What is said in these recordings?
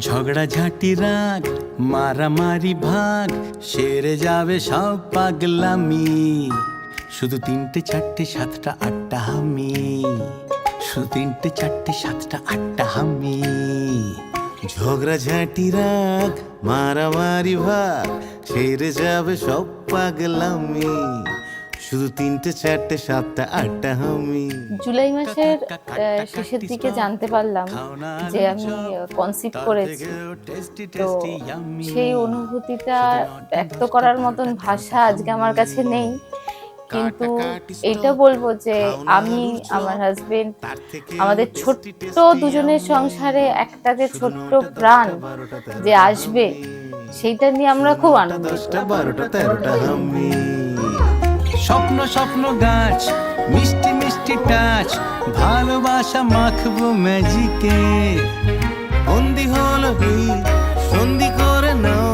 ঝগড়াঝাটি রাগ মারামারি ভাগ সেরে যাবে সব পাগলামি, শুধু 3টে 4টে 7টা 8টা হামি, শুধু 3টে 4টে 7টা 8টা হামি। ঝগড়াঝাটি রাগ মারামারি ভাগ সেরে যাবে সব পাগলামি, শুধু 3টে 4টে 7টা 8টা হামি। জুলাই মাসের শেষের দিকে জানতে পারলাম যে আমি কনসিভ করেছি। তো সেই অনুভূতিটা ব্যক্ত করার মতন ভাষা আজকে আমার কাছে নেই, কিন্তু এটা বলবো যে আমি, আমার হাজবেন্ড, আমাদের ছোট্ট দুজনের সংসারে একটা যে ছোট্ট প্রাণ যে আসবে সেইটা নিয়ে আমরা খুব আনন্দিত। স্বপ্ন স্বপ্ন গাছ মিষ্টি মিষ্টি টাচ, ভালোবাসা মাখবো ম্যাজিকে, বন্দি হলো সন্ধি করে নাও,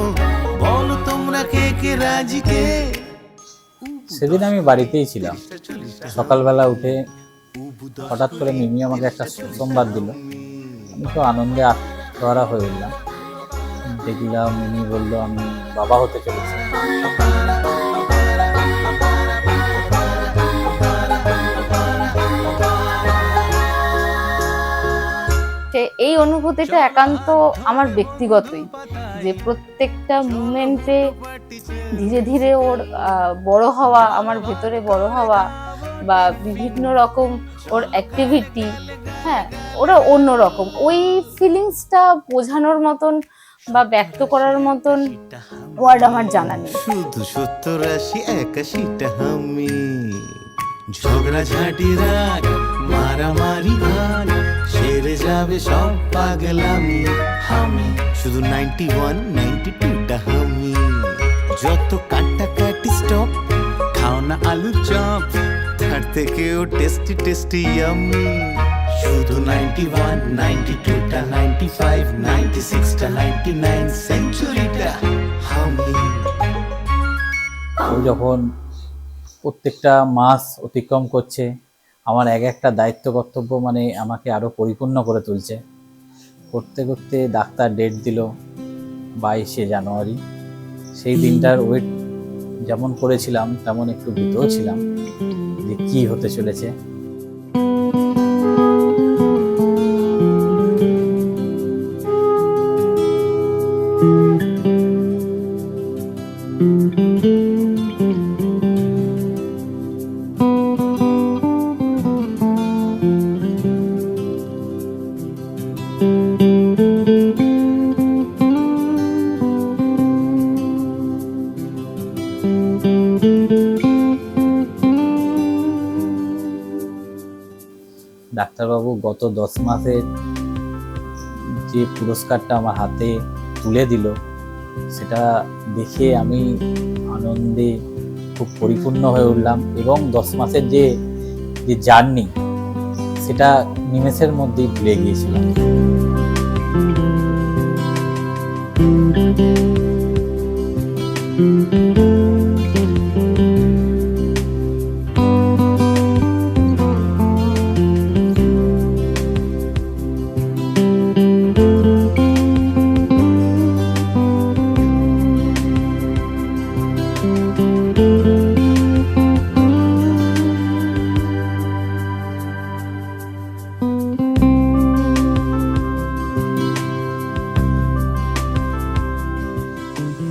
বলো তোমরা কে কে রাজিকে। সেদিন আমি বাড়িতেই ছিলাম। সকালবেলা উঠে হঠাৎ করে মিমি আমাকে একটা সংবাদ দিল। আমি তো আনন্দে আত্মহারা হয়ে উঠলাম। দেখলাম মিমি বললো আমি বাবা হতে চলেছি। এই অনুভূতিটা একান্ত আমার ব্যক্তিগতই, যে প্রত্যেকটা মুমেন্টে ধীরে ধীরে ওর বড় হওয়া, আমার ভেতরে বড় হওয়া, বা বিভিন্ন রকম ওর অ্যাক্টিভিটি, হ্যাঁ ওরা অন্যরকম। ওই ফিলিংসটা বোঝানোর মতন বা ব্যক্ত করার মতন ওয়ার্ড আমার জানা নেই। শুধু 70 80 81টা হামি, ঝগড়াঝাটি রাগ মারামারি ভাগ সেরে যাবে সব পাগলামি হামি, শুধু 91 92টা হামি। যত কাটাকাটি স্টপ, খাও না আলুর চপ, তার থেকেও টেস্টি টেস্টি ইয়ামি, শুধু 91 92টা 95 96টা 99 সেঞ্চুরিটা হামি। ও যখন প্রত্যেকটা মাস অতিক্রম করছে, আমার একটা দায়িত্ব কর্তব্য মানে আমাকে আরও পরিপূর্ণ করে তুলছে। করতে করতে ডাক্তার ডেট দিল 22শে জানুয়ারি। সেই দিনটার ওয়েট যেমন করেছিলাম তেমন একটু ভীতও ছিলাম যে কী হতে চলেছে। ডাক্তারবাবু গত 10 মাসের যে পুরস্কারটা আমার হাতে তুলে দিল, সেটা দেখে আমি আনন্দে খুব পরিপূর্ণ হয়ে উঠলাম। এবং 10 মাসের যে জার্নি, সেটা নিমেষের মধ্যেই ভুলে গিয়েছিলাম।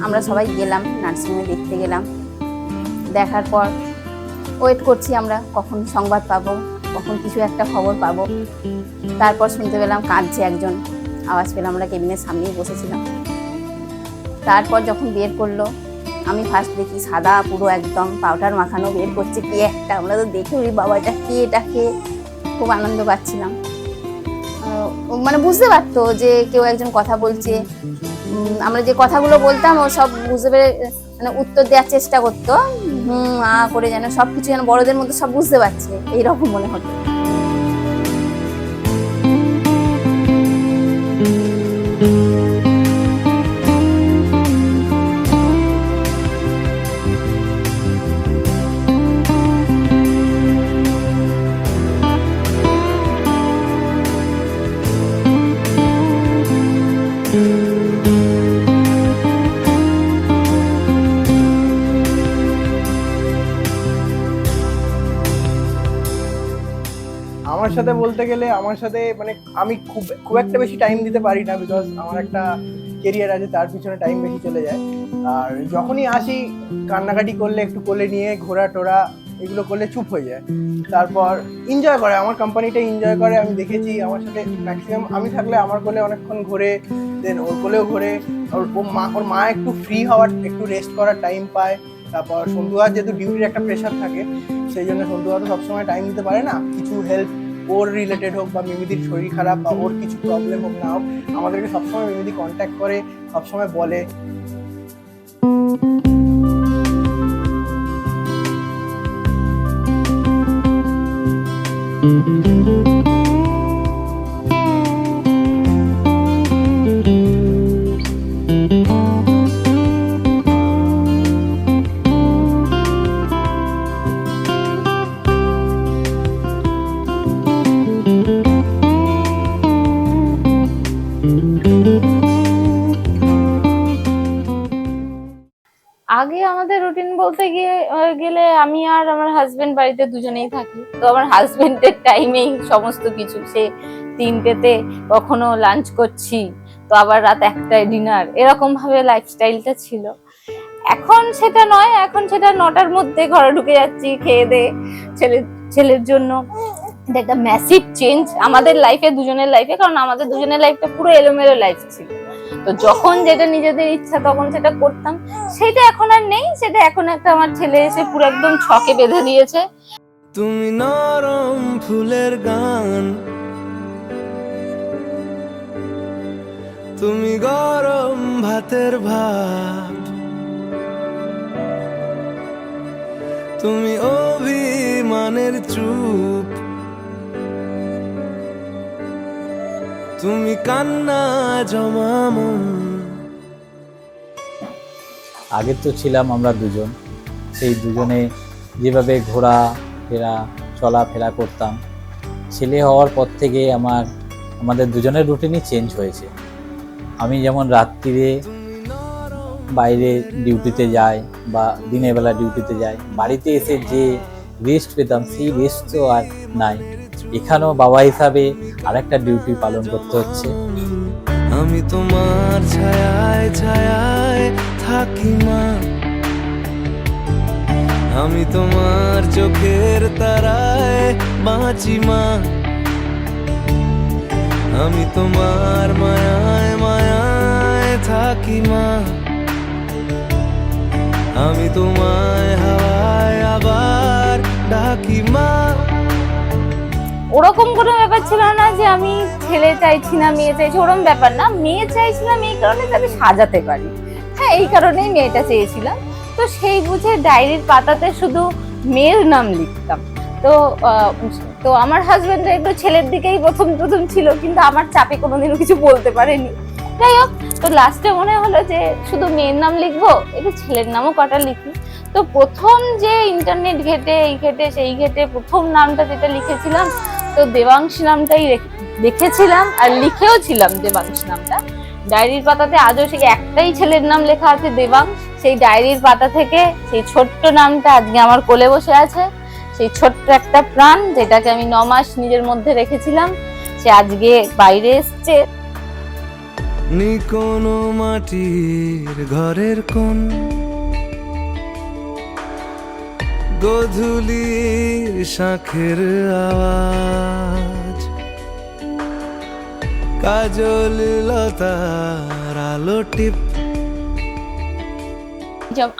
আমরা সবাই গেলাম নার্সিংহোমে, দেখতে গেলাম। দেখার পর ওয়েট করছি আমরা কখন সংবাদ পাবো, কখন কিছু একটা খবর পাবো। তারপর শুনতে পেলাম কাঁদছে একজন, আওয়াজ পেলাম, আমরা কেবিনের সামনেই বসেছিলাম। তারপর যখন বের করলো, আমি ফার্স্ট দেখি সাদা পুরো একদম পাউডার মাখানো বের করছে কি একটা। আমরা তো দেখে ওই বাবাটা কে, এটাকে খুব আনন্দ পাচ্ছিলাম। মানে বুঝতে পারতো যে কেউ একজন কথা বলছে। আমরা যে কথাগুলো বলতাম ও সব বুঝতে পেরে মানে উত্তর দেওয়ার চেষ্টা করতো, করে যেন সবকিছু যেন বড়দের মধ্যে সব বুঝতে পারছে, এইরকম মনে হতো। আমার সাথে বলতে গেলে আমার সাথে মানে আমি খুব একটা বেশি টাইম দিতে পারি না, বিকজ আমার একটা কেরিয়ার আছে, তার পিছনে টাইম বেশি চলে যায়। আর যখনই আসি কান্নাকাটি করলে একটু কোলে নিয়ে ঘোরা টোরা এগুলো করলে চুপ হয়ে যায়, তারপর এনজয় করে, আমার কোম্পানিটা এনজয় করে। আমি দেখেছি আমার সাথে ম্যাক্সিমাম আমি থাকলে আমার কোলে অনেকক্ষণ ঘোরে, দেন ওর কোলেও ঘোরে। ওর মা একটু ফ্রি হওয়ার, একটু রেস্ট করার টাইম পায়। তারপর সন্ধ্যা যেহেতু ডিউটির একটা প্রেশার থাকে, সেই জন্য সন্ধ্যা তো সবসময় টাইম দিতে পারে না। কিছু হেল্প ওর রিলেটেড হোক বা মিমিদির শরীর খারাপ বা ওর কিছু প্রবলেম হোক না হোক, আমাদেরকে সবসময় মিমিদি কন্ট্যাক্ট করে, সবসময় বলে। আগে আমাদের রুটিন বলতে গেলে আমি আর আমার হাজবেন্ড বাড়িতে দুজনেই থাকি। তো আমার হাজবেন্ডের টাইমেই সমস্ত কিছু, সে 3টেতে কখনো লাঞ্চ করছি, তো আবার রাত 1টায় ডিনার, এরকম ভাবে লাইফস্টাইলটা ছিল। এখন সেটা নয়, এখন সেটা 9টার মধ্যে ঘরে ঢুকে যাচ্ছি খেয়ে দে। ছেলের জন্য এটা একটা ম্যাসিভ চেঞ্জ আমাদের লাইফে, দুজনের লাইফে, কারণ আমাদের দুজনের লাইফটা পুরো এলোমেলো লাইফ ছিল। তো যখন যেটা নিজেদের ইচ্ছা তখন সেটা করতাম, সেটা এখন আর নেই। সেটা এখন একটা আমার ছেলে এসে পুরো একদম ছকে বেঁধে দিয়েছে। তুমি নরম ফুলের গান, তুমি গরম ভাতের ভাত, তুমি অভিমানের চুপ, তুমি কান্না জমা মন। আগে তো ছিলাম আমরা দুজন, সেই দুজনে যেভাবে ঘোরা ফেরা চলাফেরা করতাম, ছেলে হওয়ার পর থেকে আমাদের দুজনের রুটিনই চেঞ্জ হয়েছে। আমি যেমন রাত্রিরে বাইরে ডিউটিতে যাই বা দিনের বেলা ডিউটিতে যাই, বাড়িতে এসে যে রেস্ট পেতাম সেই রেস্ট তো আর নাই। এখানেও বাবা হিসাবে আরেকটা ডিউটি পালন করতে হচ্ছে। আমি তোমার ছায়ায় ছায়ায় থাকি মা, আমি তোমার চোখের তারায় বাঁচি মা, আমি তোমার মায়ায় মায়ায় থাকি মা, আমি তোমায় হাওয়ায় আবার ডাকি মা। ওরকম কোনো ব্যাপার ছিল না যে আমি ছেলে চাইছি না মেয়ে চাইছি, ওরকম ব্যাপার না। মেয়ে চাইছিলাম এই কারণে তাকে সাজাতে পারি, হ্যাঁ এই কারণেই মেয়েটা চেয়েছিলাম। তো সেই বুঝে ডায়েরির পাতাতে শুধু মেয়ের নাম লিখতাম। তো আমার হাজবেন্ড একটু ছেলের দিকেই প্রথম ছিল, কিন্তু আমার চাপে কোনোদিনও কিছু বলতে পারেনি। যাই হোক, তো লাস্টে মনে হলো যে শুধু মেয়ের নাম লিখবো, একটু ছেলের নামও কটা লিখি। তো প্রথম যে ইন্টারনেট ঘেটে এই ঘেটে সেই ঘেটে প্রথম নামটা যেটা লিখেছিলাম, তো দেবাংশী নামটাই লিখেছিলাম আর লিখেও ছিলাম দেবাংশী নামটা। ডায়েরির পাতাতে আজও সেই একটাই ছেলের নাম লেখা আছে দেবাংশ। সেই ডায়েরির পাতা থেকে সেই ছোট্ট নামটা আজকে আমার কোলে বসে আছে। সেই ছোট্ট একটা প্রাণ যেটাকে আমি 9 মাস নিজের মধ্যে রেখেছিলাম, সে আজকে বাইরে এসছে। নি কোনো মাটির ঘরের কোন গধূলির শাঁখের আওয়াজ, কাজল লতার আলো টিপ।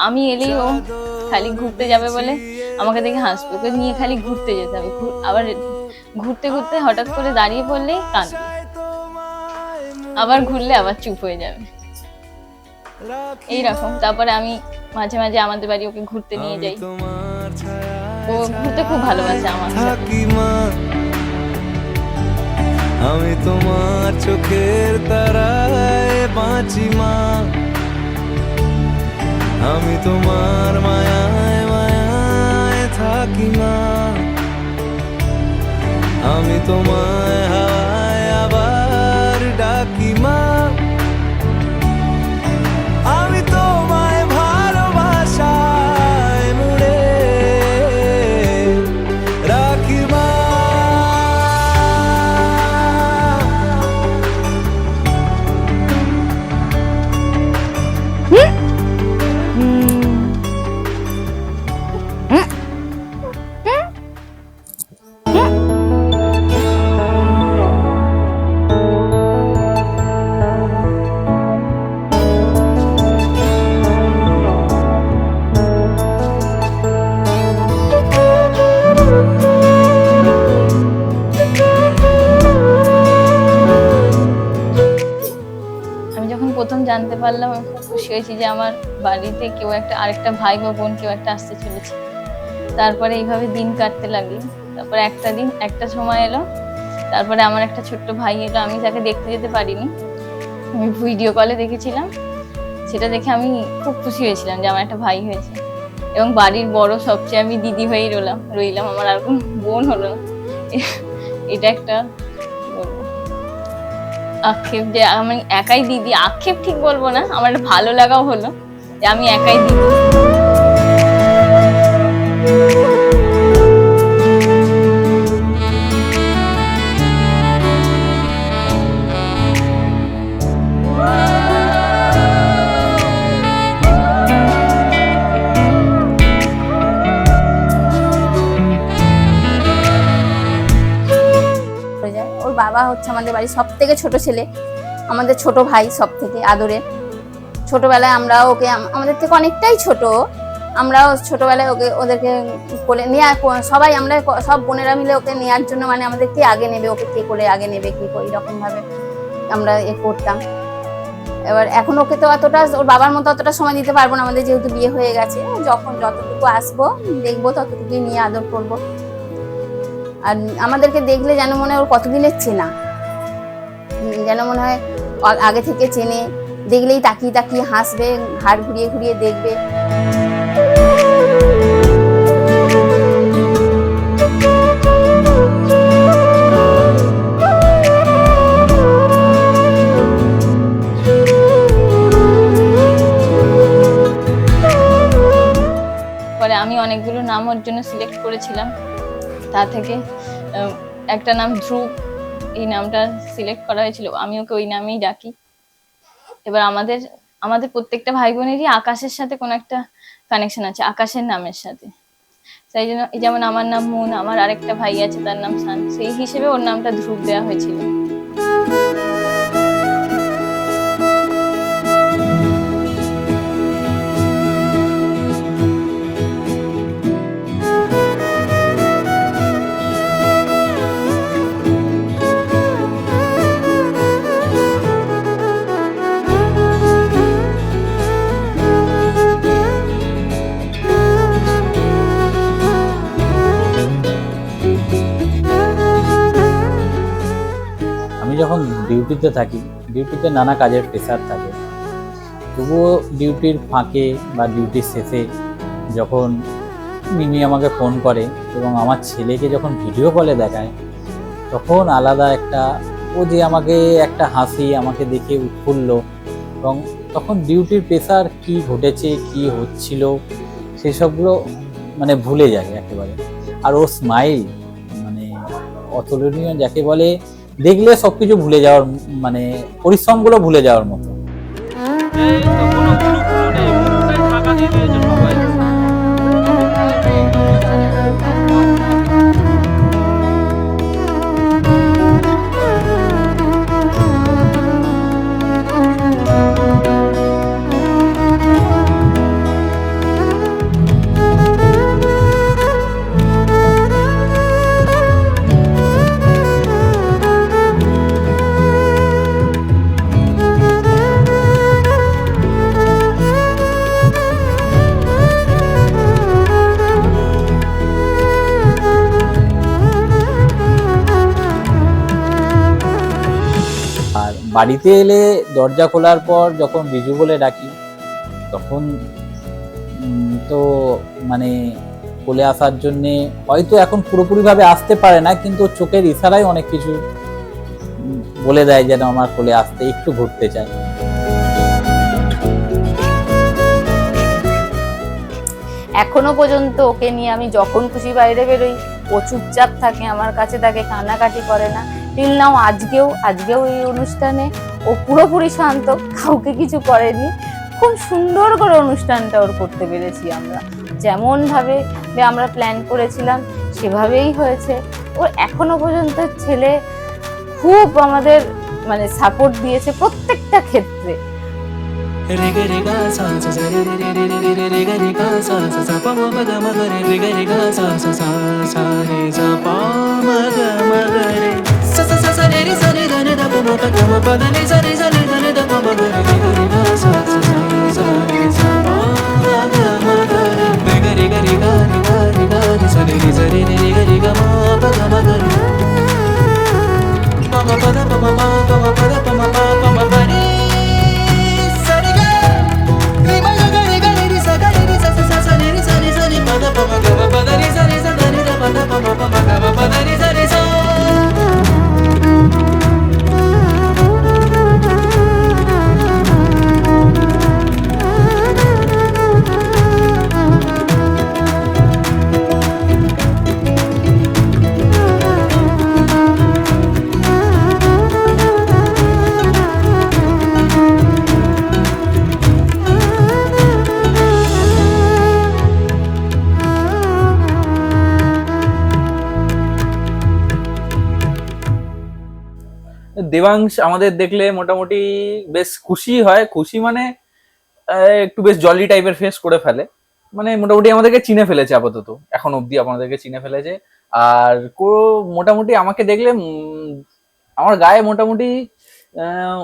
আমি এলেই ও খালি ঘুরতে যাবে বলে আমাকে দেখে হাসবে, ওকে নিয়ে খালি ঘুরতে যেতে হবে। আবার ঘুরতে ঘুরতে হঠাৎ করে দাঁড়িয়ে পড়লেই কাঁদবে, আবার ঘুরলে আবার চুপ হয়ে যাবে, এইরকম। তারপরে আমি মাঝে মাঝে আমাদের বাড়ি ওকে ঘুরতে নিয়ে যাই, ও ঘুরতে খুব ভালোবাসে আমার সাথে। আমি তোমার চোখের তারায় বাঁচি মা, আমি তোমার মায়ায় মায়ায় থাকি মা, আমি তোমায় হাওয়ায় আবার ডাকি মা, আমি তোমায় ভালোবাসায় মুড়ে রাখি মা। হয়েছি যে আমার বাড়িতে কেউ একটা আরেকটা ভাই বা বোন কেউ একটা আসতে চলেছে। তারপরে এইভাবে দিন কাটতে লাগলো। তারপরে একটা সময় এলো, তারপরে আমার একটা ছোট্ট ভাই এলো। আমি তাকে দেখতে যেতে পারিনি, আমি ভিডিও কলে দেখেছিলাম। সেটা দেখে আমি খুব খুশি হয়েছিলাম যে আমার একটা ভাই হয়েছে, এবং বাড়ির বড় সবচেয়ে আমি দিদি হয়েই রইলাম। আমার আর কোনো বোন হলো না। এটা একটা আক্ষেপ যে আমি একাই দিদি, আক্ষেপ ঠিক বলবো না, আমার ভালো লাগাও হলো যে আমি একাই দিদি। ওর বাবা হচ্ছে আমাদের বাড়ির সব থেকে ছোট ছেলে, আমাদের ছোট ভাই, সব থেকে আদরের। ছোটবেলায় আমরা ওকে, আমাদের থেকে অনেকটাই ছোট, আমরাও ছোটবেলায় ওদেরকে কোলে নিয়ে সবাই আমরা সব বোনেরা মিলে ওকে নেওয়ার জন্য, মানে আমাদের কে আগে নেবে, ওকে কে কোলে আগে নেবে, কি করে এরকম ভাবে আমরা করতাম। এবার এখন ওকে তো অতটা ওর বাবার মতো অতটা সময় দিতে পারবো না, আমাদের যেহেতু বিয়ে হয়ে গেছে। যখন যতটুকু আসবো দেখবো ততটুকুই নিয়ে আদর করবো। আর আমাদেরকে দেখলে যেন মনে হয় ওর কতদিনের চেনা, যেন মনে হয় আগে থেকে চেনে। দেখলেই তাকিয়ে তাকিয়ে হাসবে, ঘাড় ঘুরিয়ে ঘুরিয়ে দেখবে। পরে আমি অনেকগুলো নাম ওর জন্য সিলেক্ট করেছিলাম, তা থেকে একটা নাম ধ্রুব, এই নামটা সিলেক্ট করা হয়েছিল। আমি ওকে ওই নামেই ডাকি। এবার আমাদের প্রত্যেকটা ভাই বোনেরই আকাশের সাথে কোনো একটা কানেকশন আছে, আকাশের নামের সাথে। তাই জন্য যেমন আমার নাম মুন, আমার আরেকটা ভাই আছে তার নাম সান, সেই হিসেবে ওর নামটা ধ্রুব দেওয়া হয়েছিল। আমি যখন ডিউটিতে থাকি, ডিউটিতে নানা কাজের প্রেশার থাকে, তবুও ডিউটির ফাঁকে বা ডিউটির শেষে যখন মিমি আমাকে ফোন করে এবং আমার ছেলেকে যখন ভিডিও কলে দেখায়, তখন আলাদা একটা ও যে আমাকে একটা হাসি, আমাকে দেখে উৎফুল্ল, এবং তখন ডিউটির প্রেশার কি ঘটেছে, কি হচ্ছিল, সেসবগুলো মানে ভুলে যায় একেবারে। আর ও স্মাইল মানে অতুলনীয়, যাকে বলে দেখলে সবকিছু ভুলে যাওয়ার, মানে পরিশ্রমগুলো ভুলে যাওয়ার মতো। বাড়িতে এলে দরজা খোলার পর যখন বিজু বলে ডাকি, তখন তো মানে কোলে আসার জন্যে হয়তো এখন পুরোপুরিভাবে আসতে পারে না, কিন্তু চোখের ইশারায় অনেক কিছু বলে দেয় যেন আমার কোলে আসতে, একটু ঘুরতে চায়। এখনো পর্যন্ত ওকে নিয়ে আমি যখন খুশি বাইরে বেরোই, ও চুপচাপ থাকে, আমার কাছে থাকে, কান্নাকাটি করে না। টিল নাও আজকেও এই অনুষ্ঠানে ও পুরোপুরি শান্ত, কাউকে কিছু করেনি। খুব সুন্দর করে অনুষ্ঠানটা ওর করতে পেরেছি আমরা, যেমন ভাবে আমরা প্ল্যান করেছিলাম সেভাবেই হয়েছে। ওর এখনো পর্যন্ত ছেলে খুব আমাদের মানে সাপোর্ট দিয়েছে প্রত্যেকটা ক্ষেত্রে। Rega rega sa sa sa re re re re re rega rega sa sa sa pa ma ga ma ga re rega rega sa sa sa sa re sa pa ma ga re sa sa sa sa re re sa re ga re da pa ma ga ma pa da re sa re da pa ma ga re rega rega sa sa sa sa Debansh আমাদের দেখলে মোটামুটি বেশ খুশি হয়, খুশি মানে একটু বেশ জলি টাইপের ফেস করে ফেলে, মানে মোটামুটি আমাদেরকে চিনে ফেলেছে আপাতত, এখন অবধি আমাদেরকে চিনে ফেলেছে। আর মোটামুটি আমাকে দেখলে আমার গায়ে মোটামুটি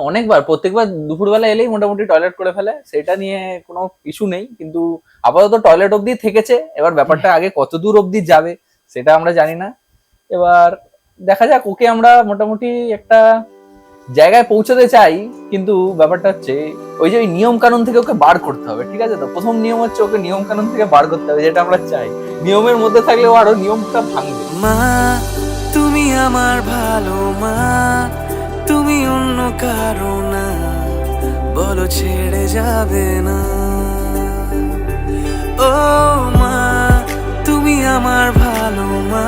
অনেকবার প্রত্যেকবার দুপুরবেলা এলেই মোটামুটি টয়লেট করে ফেলে, সেটা নিয়ে কোনো ইস্যু নেই, কিন্তু আপাতত টয়লেট অবধি থেকেছে। এবার ব্যাপারটা আগে কত দূর অবধি যাবে সেটা আমরা জানি না, এবার দেখা যাক। ওকে আমরা মোটামুটি একটা জায়গায় পৌঁছাতে চাই, কিন্তু ব্যাপারটা হচ্ছে ওই যে ওই নিয়ম কানুন থেকে ওকে বার করতে হবে, ঠিক আছে? তো প্রথম নিয়ম হচ্ছে ওকে নিয়ম কানুন থেকে বার করতে হবে, যেটা আমরা চাই। নিয়মের মধ্যে থাকলে ও আরো নিয়মটা ভাঙবে। মা তুমি আমার ভালো মা, তুমি অন্য কারো না, বলো ছেড়ে যাবে না। ও মা তুমি আমার ভালো মা,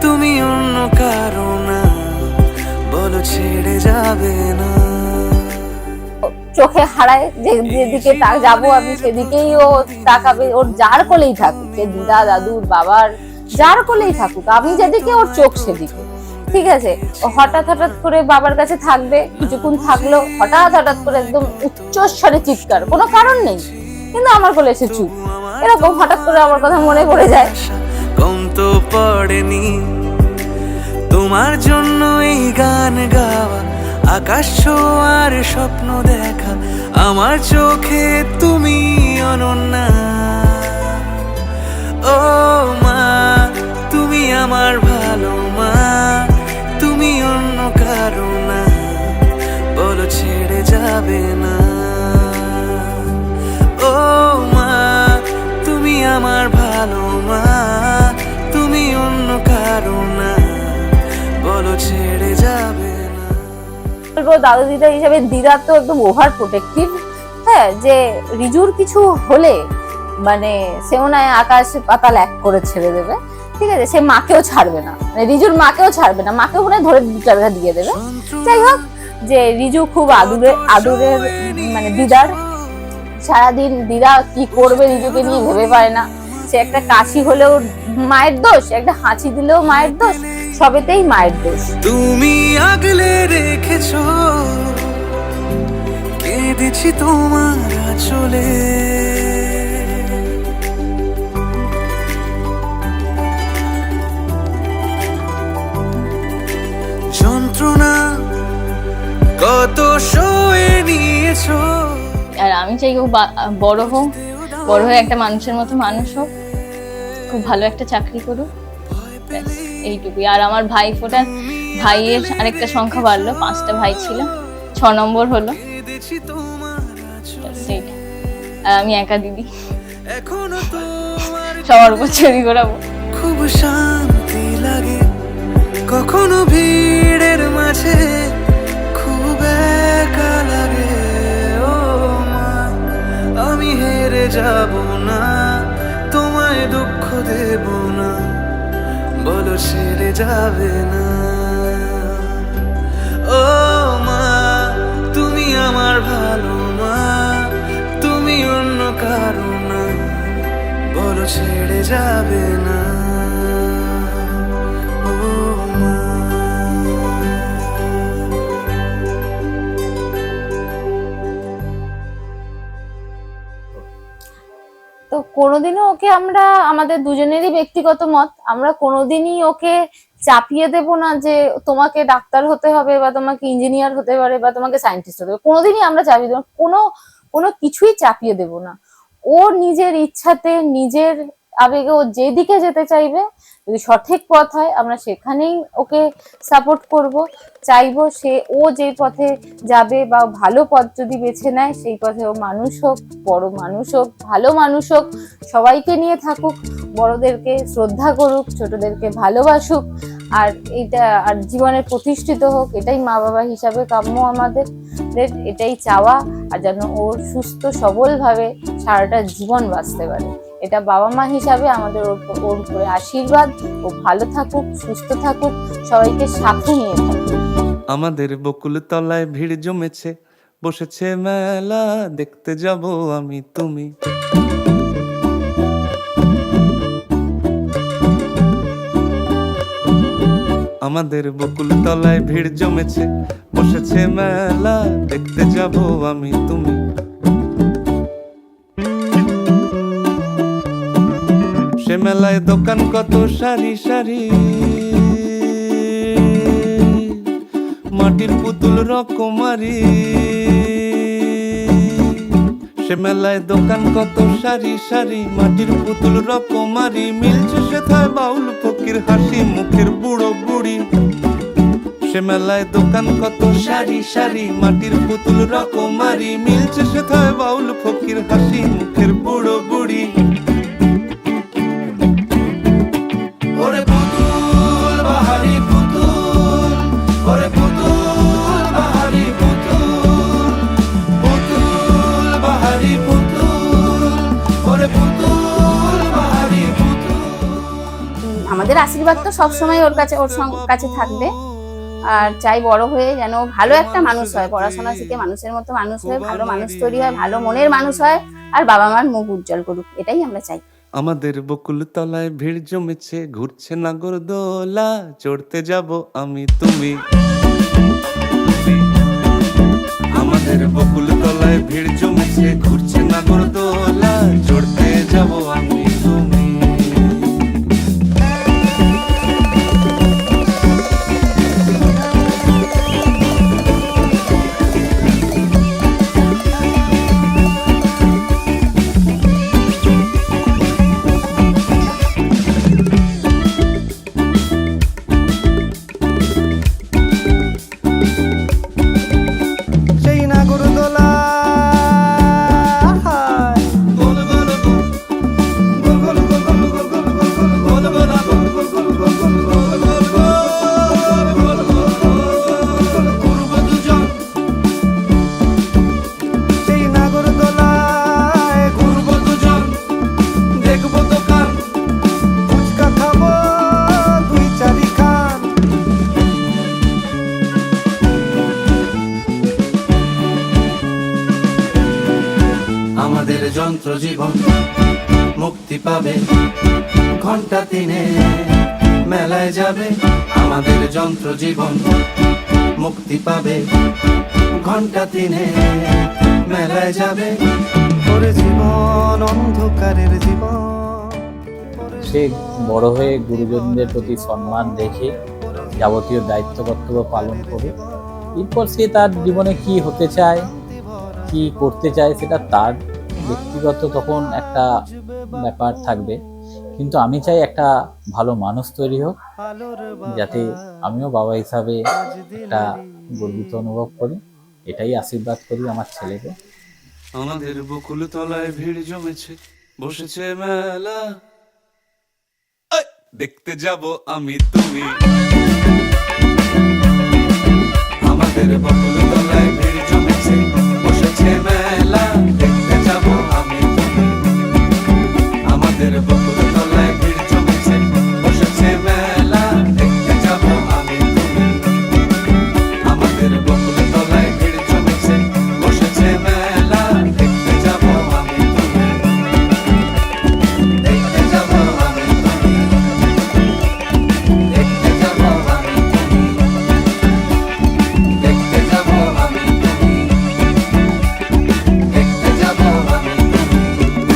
তুমি অন্য কারো না, বলো ছেড়ে যাবে না। চোখে হারায় যেদিকে যাবো আমি সেদিকেই ও তাকাবে, ওর যার কোলেই থাকুক, সে দিদা দাদুর বাবার যার কোলেই থাকুক, আমি যেদিকে ওর চোখ সেদিকে, ঠিক আছে? ও হঠাৎ করে বাবার কাছে থাকবে, কিছুক্ষণ থাকলো, হঠাৎ করে একদম উচ্চস্বরে চিৎকার, কোনো কারণ নেই, কিন্তু আমার কোলে এসে চুপ, এরকম হঠাৎ করে আমার কথা মনে পড়ে যায়। কম তো পড়েনি তোমার জন্য এই গান গাওয়া, আকাশ ছোঁয়ার স্বপ্ন দেখা, আমার চোখে তুমি অনন্যা। ও মা তুমি আমার ভালো মা, তুমি অন্য কারো না, বলো ছেড়ে যাবে না। ও মা তুমি আমার ভালো মা, তুমি অন্য কারো না, বলো ছেড়ে যাবে না। বলবো দাদু দিদা হিসেবে দিদা তো একদম ওভার প্রোটেক্টিভ, হ্যাঁ, যে রিজুর কিছু হলে মানে সে মনে হয় আকাশ পাতাল এক করে ছেড়ে দেবে, ঠিক আছে? সে মাকেও ছাড়বে না, মানে রিজুর মাকেও ছাড়বে না, মাকেও মনে হয় ধরে দুটা দিয়ে দেবে। যাই হোক, যে রিজু খুব আদুরের মানে দিদার, সারাদিন দিদা কি করবে রিজুকে নিয়ে ভেবে পায় না। সে একটা কাশি হলেও মায়ের দোষ, একটা হাঁচি দিলেও মায়ের দোষ, সবেতেই মায়ের দোষ। তুমি আগলে রেখেছো, কেঁদেছি তোমার আঁচলে, যন্ত্রণা কত সয়ে নিয়েছো। আর আমি চাই ও বড় হোক, বড় হয়ে একটা মানুষের মতো মানুষ হোক, খুব ভালো একটা চাকরি করুক, ব্যাস এইটুকুই। আর আমার ভাইয়ের আরেকটা সংখ্যা বাড়লো, 5টা ভাই ছিল, 6 নম্বর হলো, সেইটা। আর আমি একা দিদি, সবার উপর চুরি করাবো। খুব শান্তি লাগে কখনো ভিড়ের মাঝে, খুব একা লাগে। ও মা আমি হেরে যাব না, তোমায় দুঃখ দেব না, বলো ছেড়ে যাবে না। ও মা তুমি আমার ভালো মা, তুমি অন্য কারো না, বলো ছেড়ে যাবে না। ও মা তো কোনোদিনও ওকে আমরা, আমাদের দুজনেরই ব্যক্তিগত মত, আমরা কোনোদিনই ওকে চাপিয়ে দেব না যে তোমাকে ডাক্তার হতে হবে বা তোমাকে ইঞ্জিনিয়ার হতে পারে বা তোমাকে সায়েন্টিস্ট হতে হবে, কোনোদিনই আমরা চাপিয়ে দেবো না, কোনো কিছুই চাপিয়ে দেব না। ও নিজের ইচ্ছাতে, নিজের আবেগে ও যেদিকে যেতে চাইবে, যদি সঠিক পথ হয় আমরা সেখানেই ওকে সাপোর্ট করব, চাইবো সে ও যে পথে যাবে বা ভালো পথ যদি বেছে নেয় সেই পথে ও মানুষ হোক, বড় মানুষ হোক, ভালো মানুষ হোক, সবাইকে নিয়ে থাকুক, বড়দেরকে শ্রদ্ধা করুক, ছোটদেরকে ভালোবাসুক, আর এইটা আর জীবনে প্রতিষ্ঠিত হোক, এটাই মা বাবা হিসাবে কাম্য আমাদের, এটাই চাওয়া। আর যেন ওর সুস্থ সবলভাবে সারাটা জীবন বাঁচতে পারে, এটা বাবা মা হিসাবে আমাদের ওর উপরে আশীর্বাদ। ও ভালো থাকুক, সুস্থ থাকুক, সবাইকে সাথে নিয়ে থাকুক। আমাদের বকুল তলায় ভিড় জমেছে, বসেছে মেলা, দেখতে যাব আমি তুমি। আমাদের বকুল তলায় ভিড় জমেছে, বসেছে মেলা, দেখতে যাব আমি তুমি। সে মেলায় দোকান কত সারি সারি, মাটির পুতুল রকমারি। সে মেলায় দোকান কত সারি সারি, মাটির পুতুল রকমারি। মিলছে সেথায় বাউল ফকির হাসি মুখের বুড়ো বুড়ি। সে মেলায় দোকান কত সারি সারি, মাটির পুতুল রকমারি। মিলছে সেথায় বাউল ফকির হাসি মুখের বুড়ো বুড়ি। ওরে পুতুল বাহারি পুতুল, ওরে পুতুল বাহারি পুতুল, পুতুল বাহারি পুতুল, ওরে পুতুল বাহারি পুতুল। আমাদের আশীর্বাদ তো সবসময় ওর কাছে, কাছে থাকবে। আর চাই বড় হয়ে যেন ভালো একটা মানুষ হয়, পড়াশোনা শিখে মানুষের মতো মানুষ হয়ে ভালো মানুষ তৈরি হয়, ভালো মনের মানুষ হয়, আর বাবা মার মুখ উজ্জ্বল করুক, এটাই আমরা চাই। আমাদের বকুল তলায় ভিড় জমেছে, ঘুরছে নাগরদোলা, চড়তে যাব আমি তুমি। আমাদের বকুল তলায় ভিড় জমেছে, ঘুরছে নাগরদোলা, চড়তে যাব আমি তুমি। সেই নাগরদোলা গোল গোল গোল গোল গোল গোল গোল গোল গোল গোল গোল গোল ঘুরবো দুজন। সেই নাগরদোলায় ঘুরবো দুজন, দেখবো দোকান, ফুচকা খাবো দুই চারি খান। আমাদের যন্ত্র জীবন মুক্তি পাবে, ঘন্টা তিনে মেলায় যাবে। আমাদের যন্ত্র জীবন মুক্তি পাবে, ঘন্টা তিনে মেলায় যাবে। ওরে জীবন অন্ধকারের জীবন। সে বড় হয়ে গুরুজনদের প্রতি সম্মান রেখে যাবতীয় দায়িত্ব কর্তব্য পালন করে এরপর সে তার জীবনে কি হতে চায়, কি করতে চায়, সেটা তার ব্যক্তিগত তখন একটা ব্যাপার থাকবে। কিন্তু আমি চাই একটা ভালো মানুষ তৈরি হোক, যাতে আমিও বাবা হিসাবে একটা গর্বিত অনুভব করি। এটাই আশীর্বাদ করি আমার ছেলেকে। আমাদের বকুল তলায় ভিড় জমেছে, বসেছে মেলা, দেখতে যাব আমি তুমি। আমাদের বকুল তলায় ভিড় জমেছে, বসেছে মেলা, দেখতে যাব আমি তুমি। আমাদের বকুল তলায় ভিড় জমেছে, বসেছে মেলা, দেখতে যাব আমি তুমি। আমাদের বকুল তলায় ভিড় জমেছে, বসেছে মেলা, দেখতে যাব আমি তুমি। দেখতে যাব আমি তুমি, দেখতে যাব আমি তুমি, দেখতে যাব আমি তুমি, দেখতে যাব আমি তুমি।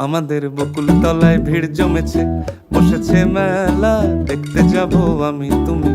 আমাদের বকুল তলায় ভিড় জমেছে, বসেছে মেলা, দেখতে যাব আমি তুমি।